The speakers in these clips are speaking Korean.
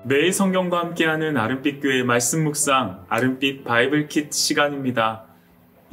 매일 성경과 함께하는 아름빛 교회 말씀 묵상 아름빛 바이블 킷 시간입니다.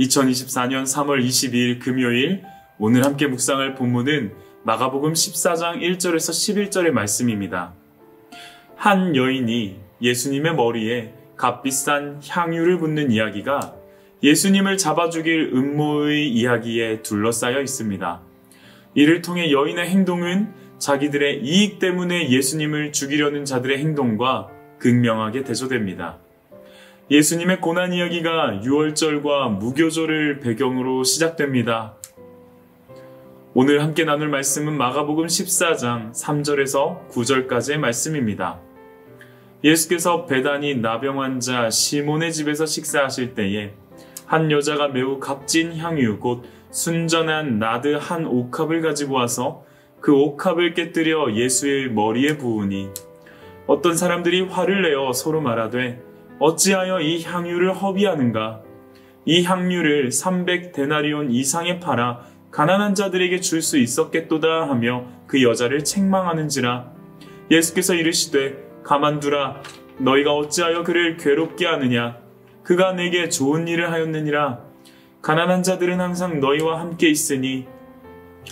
2024년 3월 22일 금요일 오늘 함께 묵상할 본문은 마가복음 14장 1절에서 11절의 말씀입니다. 한 여인이 예수님의 머리에 값비싼 향유를 붓는 이야기가 예수님을 잡아 죽일 음모의 이야기에 둘러싸여 있습니다. 이를 통해 여인의 행동은 자기들의 이익 때문에 예수님을 죽이려는 자들의 행동과 극명하게 대조됩니다. 예수님의 고난 이야기가 유월절과 무교절을 배경으로 시작됩니다. 오늘 함께 나눌 말씀은 마가복음 14장 3절에서 9절까지의 말씀입니다. 예수께서 베다니 나병 환자 시몬의 집에서 식사하실 때에 한 여자가 매우 값진 향유 곧 순전한 나드 한 옥합을 가지고 와서 그 옥합을 깨뜨려 예수의 머리에 부으니 어떤 사람들이 화를 내어 서로 말하되 어찌하여 이 향유를 허비하는가? 이 향유를 300데나리온 이상에 팔아 가난한 자들에게 줄 수 있었겠도다 하며 그 여자를 책망하는지라. 예수께서 이르시되 가만두라. 너희가 어찌하여 그를 괴롭게 하느냐? 그가 내게 좋은 일을 하였느니라. 가난한 자들은 항상 너희와 함께 있으니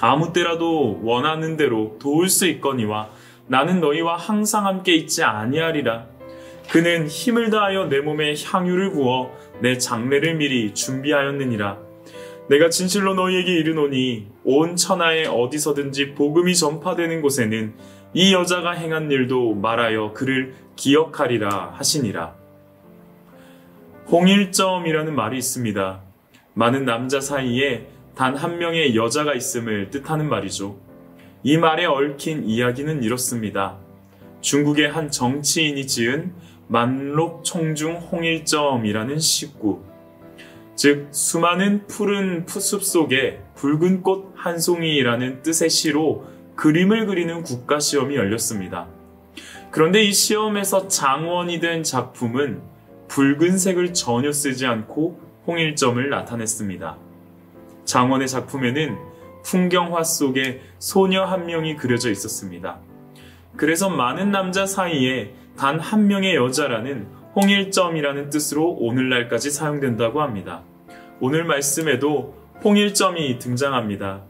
아무 때라도 원하는 대로 도울 수 있거니와 나는 너희와 항상 함께 있지 아니하리라. 그는 힘을 다하여 내 몸에 향유를 부어 내 장례를 미리 준비하였느니라. 내가 진실로 너희에게 이르노니 온 천하에 어디서든지 복음이 전파되는 곳에는 이 여자가 행한 일도 말하여 그를 기억하리라 하시니라. 홍일점이라는 말이 있습니다. 많은 남자 사이에 단 한 명의 여자가 있음을 뜻하는 말이죠. 이 말에 얽힌 이야기는 이렇습니다. 중국의 한 정치인이 지은 만록총중 홍일점이라는 시구, 즉 수많은 푸른 푸숲 속에 붉은 꽃 한 송이라는 뜻의 시로 그림을 그리는 국가시험이 열렸습니다. 그런데 이 시험에서 장원이 된 작품은 붉은색을 전혀 쓰지 않고 홍일점을 나타냈습니다. 장원의 작품에는 풍경화 속에 소녀 한 명이 그려져 있었습니다. 그래서 많은 남자 사이에 단 한 명의 여자라는 홍일점이라는 뜻으로 오늘날까지 사용된다고 합니다. 오늘 말씀에도 홍일점이 등장합니다.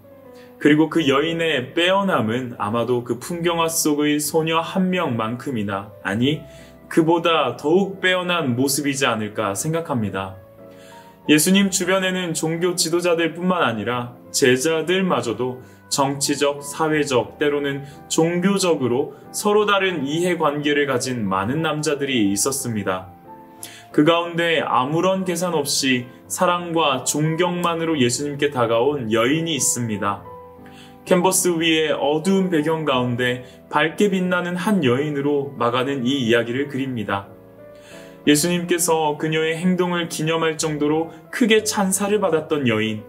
그리고 그 여인의 빼어남은 아마도 그 풍경화 속의 소녀 한 명만큼이나 아니 그보다 더욱 빼어난 모습이지 않을까 생각합니다. 예수님 주변에는 종교 지도자들 뿐만 아니라 제자들마저도 정치적, 사회적, 때로는 종교적으로 서로 다른 이해관계를 가진 많은 남자들이 있었습니다. 그 가운데 아무런 계산 없이 사랑과 존경만으로 예수님께 다가온 여인이 있습니다. 캔버스 위에 어두운 배경 가운데 밝게 빛나는 한 여인으로 마가는 이 이야기를 그립니다. 예수님께서 그녀의 행동을 기념할 정도로 크게 찬사를 받았던 여인,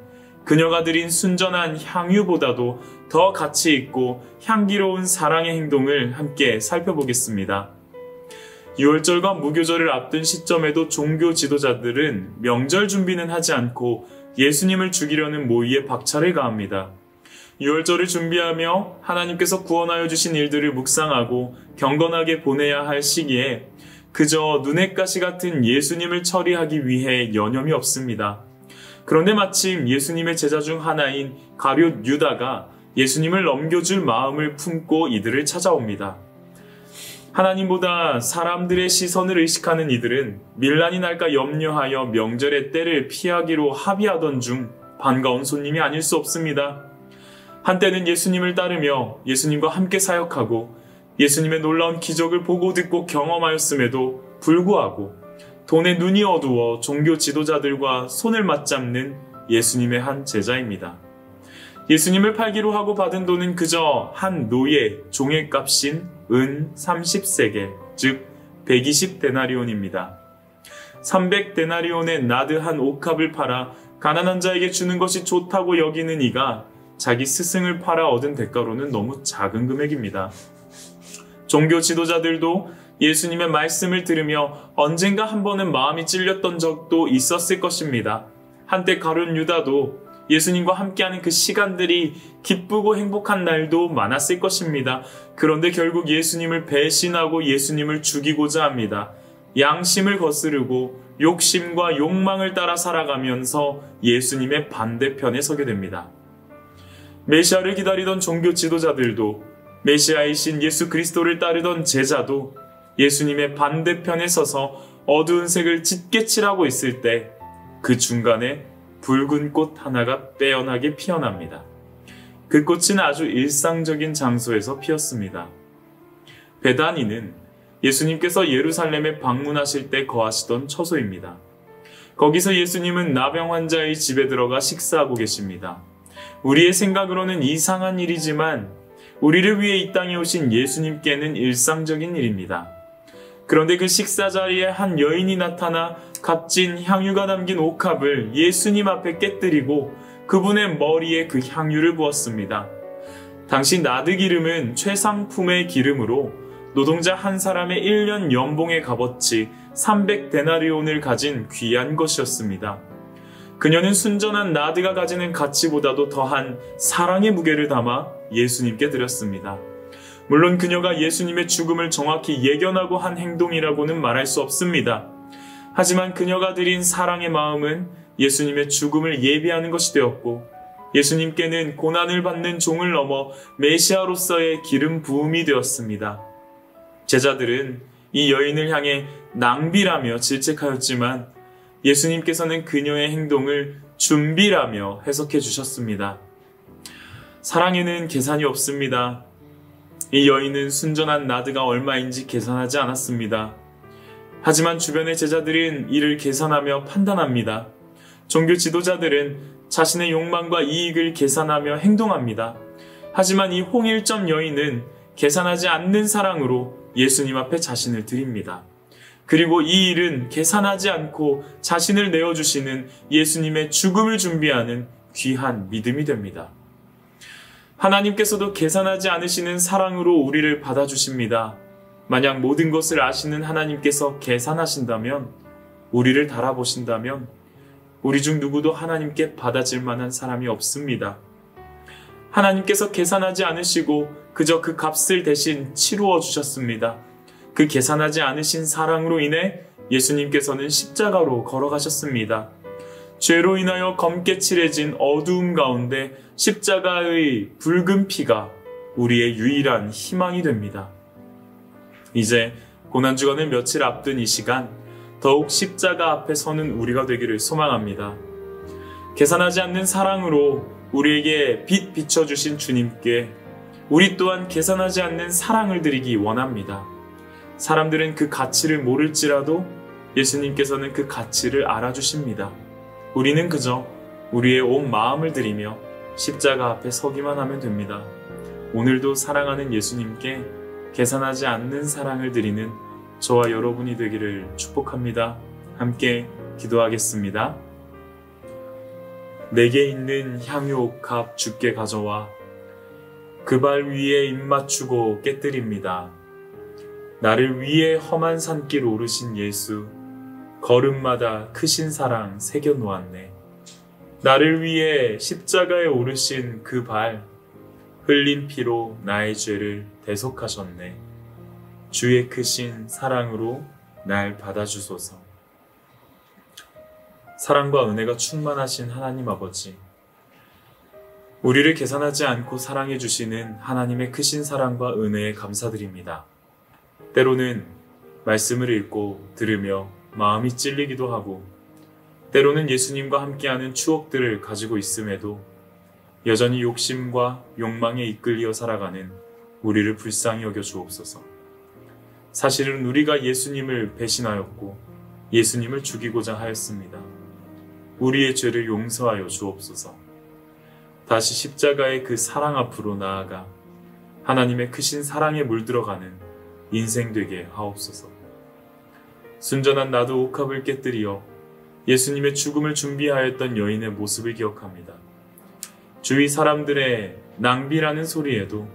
그녀가 드린 순전한 향유보다도 더 가치 있고 향기로운 사랑의 행동을 함께 살펴보겠습니다. 유월절과 무교절을 앞둔 시점에도 종교 지도자들은 명절 준비는 하지 않고 예수님을 죽이려는 모의에 박차를 가합니다. 유월절을 준비하며 하나님께서 구원하여 주신 일들을 묵상하고 경건하게 보내야 할 시기에 그저 눈엣 가시 같은 예수님을 처리하기 위해 여념이 없습니다. 그런데 마침 예수님의 제자 중 하나인 가룟 유다가 예수님을 넘겨줄 마음을 품고 이들을 찾아옵니다. 하나님보다 사람들의 시선을 의식하는 이들은 밀란이 날까 염려하여 명절의 때를 피하기로 합의하던 중 반가운 손님이 아닐 수 없습니다. 한때는 예수님을 따르며 예수님과 함께 사역하고 예수님의 놀라운 기적을 보고 듣고 경험하였음에도 불구하고 돈에 눈이 어두워 종교 지도자들과 손을 맞잡는 예수님의 한 제자입니다. 예수님을 팔기로 하고 받은 돈은 그저 한 노예 종의 값인 은 30세겔, 즉 120데나리온입니다. 300데나리온의 나드 한 옥합을 팔아 가난한 자에게 주는 것이 좋다고 여기는 이가 자기 스승을 팔아 얻은 대가로는 너무 작은 금액입니다. 종교 지도자들도 예수님의 말씀을 들으며 언젠가 한 번은 마음이 찔렸던 적도 있었을 것입니다. 한때 가룟 유다도 예수님과 함께하는 그 시간들이 기쁘고 행복한 날도 많았을 것입니다. 그런데 결국 예수님을 배신하고 예수님을 죽이고자 합니다. 양심을 거스르고 욕심과 욕망을 따라 살아가면서 예수님의 반대편에 서게 됩니다. 메시아를 기다리던 종교 지도자들도, 메시아이신 예수 그리스도를 따르던 제자도 예수님의 반대편에 서서 어두운 색을 짙게 칠하고 있을 때 그 중간에 붉은 꽃 하나가 빼어나게 피어납니다. 그 꽃은 아주 일상적인 장소에서 피었습니다. 베다니는 예수님께서 예루살렘에 방문하실 때 거하시던 처소입니다. 거기서 예수님은 나병 환자의 집에 들어가 식사하고 계십니다. 우리의 생각으로는 이상한 일이지만 우리를 위해 이 땅에 오신 예수님께는 일상적인 일입니다. 그런데 그 식사 자리에 한 여인이 나타나 값진 향유가 담긴 옥합을 예수님 앞에 깨뜨리고 그분의 머리에 그 향유를 부었습니다. 당시 나드 기름은 최상품의 기름으로 노동자 한 사람의 1년 연봉의 값어치 300데나리온을 가진 귀한 것이었습니다. 그녀는 순전한 나드가 가지는 가치보다도 더한 사랑의 무게를 담아 예수님께 드렸습니다. 물론 그녀가 예수님의 죽음을 정확히 예견하고 한 행동이라고는 말할 수 없습니다. 하지만 그녀가 드린 사랑의 마음은 예수님의 죽음을 예비하는 것이 되었고, 예수님께는 고난을 받는 종을 넘어 메시아로서의 기름 부음이 되었습니다. 제자들은 이 여인을 향해 낭비라며 질책하였지만 예수님께서는 그녀의 행동을 준비라며 해석해 주셨습니다. 사랑에는 계산이 없습니다. 이 여인은 순전한 나드가 얼마인지 계산하지 않았습니다. 하지만 주변의 제자들은 이를 계산하며 판단합니다. 종교 지도자들은 자신의 욕망과 이익을 계산하며 행동합니다. 하지만 이 홍일점 여인은 계산하지 않는 사랑으로 예수님 앞에 자신을 드립니다. 그리고 이 일은 계산하지 않고 자신을 내어주시는 예수님의 죽음을 준비하는 귀한 믿음이 됩니다. 하나님께서도 계산하지 않으시는 사랑으로 우리를 받아주십니다. 만약 모든 것을 아시는 하나님께서 계산하신다면, 우리를 달아보신다면 우리 중 누구도 하나님께 받아질 만한 사람이 없습니다. 하나님께서 계산하지 않으시고 그저 그 값을 대신 치루어 주셨습니다. 그 계산하지 않으신 사랑으로 인해 예수님께서는 십자가로 걸어가셨습니다. 죄로 인하여 검게 칠해진 어두움 가운데 십자가의 붉은 피가 우리의 유일한 희망이 됩니다. 이제 고난주간을 며칠 앞둔 이 시간, 더욱 십자가 앞에 서는 우리가 되기를 소망합니다. 계산하지 않는 사랑으로 우리에게 빛 비춰주신 주님께 우리 또한 계산하지 않는 사랑을 드리기 원합니다. 사람들은 그 가치를 모를지라도 예수님께서는 그 가치를 알아주십니다. 우리는 그저 우리의 온 마음을 드리며 십자가 앞에 서기만 하면 됩니다. 오늘도 사랑하는 예수님께 계산하지 않는 사랑을 드리는 저와 여러분이 되기를 축복합니다. 함께 기도하겠습니다. 내게 있는 향유 옥합 주께 가져와 그 발 위에 입맞추고 깨뜨립니다. 나를 위해 험한 산길 오르신 예수, 걸음마다 크신 사랑 새겨놓았네. 나를 위해 십자가에 오르신 그 발, 흘린 피로 나의 죄를 대속하셨네. 주의 크신 사랑으로 날 받아주소서. 사랑과 은혜가 충만하신 하나님 아버지, 우리를 계산하지 않고 사랑해 주시는 하나님의 크신 사랑과 은혜에 감사드립니다. 때로는 말씀을 읽고 들으며 마음이 찔리기도 하고, 때로는 예수님과 함께하는 추억들을 가지고 있음에도 여전히 욕심과 욕망에 이끌려 살아가는 우리를 불쌍히 여겨 주옵소서. 사실은 우리가 예수님을 배신하였고 예수님을 죽이고자 하였습니다. 우리의 죄를 용서하여 주옵소서. 다시 십자가의 그 사랑 앞으로 나아가 하나님의 크신 사랑에 물들어가는 인생 되게 하옵소서. 순전한 나도 옥합을 깨뜨리어 예수님의 죽음을 준비하였던 여인의 모습을 기억합니다. 주위 사람들의 낭비라는 소리에도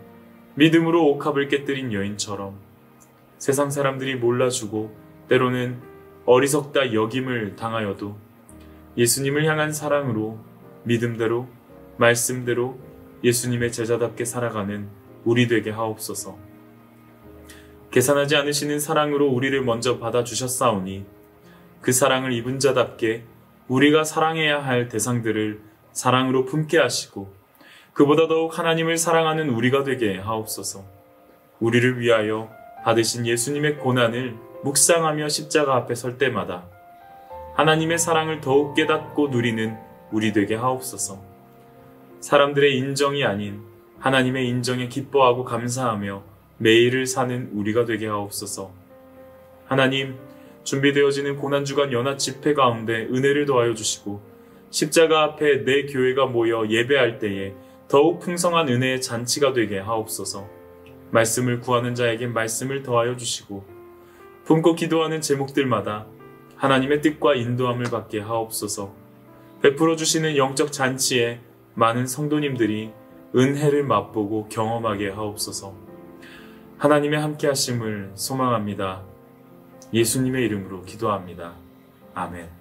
믿음으로 옥합을 깨뜨린 여인처럼 세상 사람들이 몰라주고 때로는 어리석다 여김을 당하여도 예수님을 향한 사랑으로 믿음대로, 말씀대로 예수님의 제자답게 살아가는 우리 되게 하옵소서. 계산하지 않으시는 사랑으로 우리를 먼저 받아주셨사오니 그 사랑을 입은 자답게 우리가 사랑해야 할 대상들을 사랑으로 품게 하시고 그보다 더욱 하나님을 사랑하는 우리가 되게 하옵소서. 우리를 위하여 받으신 예수님의 고난을 묵상하며 십자가 앞에 설 때마다 하나님의 사랑을 더욱 깨닫고 누리는 우리 되게 하옵소서. 사람들의 인정이 아닌 하나님의 인정에 기뻐하고 감사하며 매일을 사는 우리가 되게 하옵소서. 하나님, 준비되어지는 고난주간 연합 집회 가운데 은혜를 더하여 주시고 십자가 앞에 내 교회가 모여 예배할 때에 더욱 풍성한 은혜의 잔치가 되게 하옵소서. 말씀을 구하는 자에게 말씀을 더하여 주시고 품고 기도하는 제목들마다 하나님의 뜻과 인도함을 받게 하옵소서. 베풀어 주시는 영적 잔치에 많은 성도님들이 은혜를 맛보고 경험하게 하옵소서. 하나님의 함께 하심을 소망합니다. 예수님의 이름으로 기도합니다. 아멘.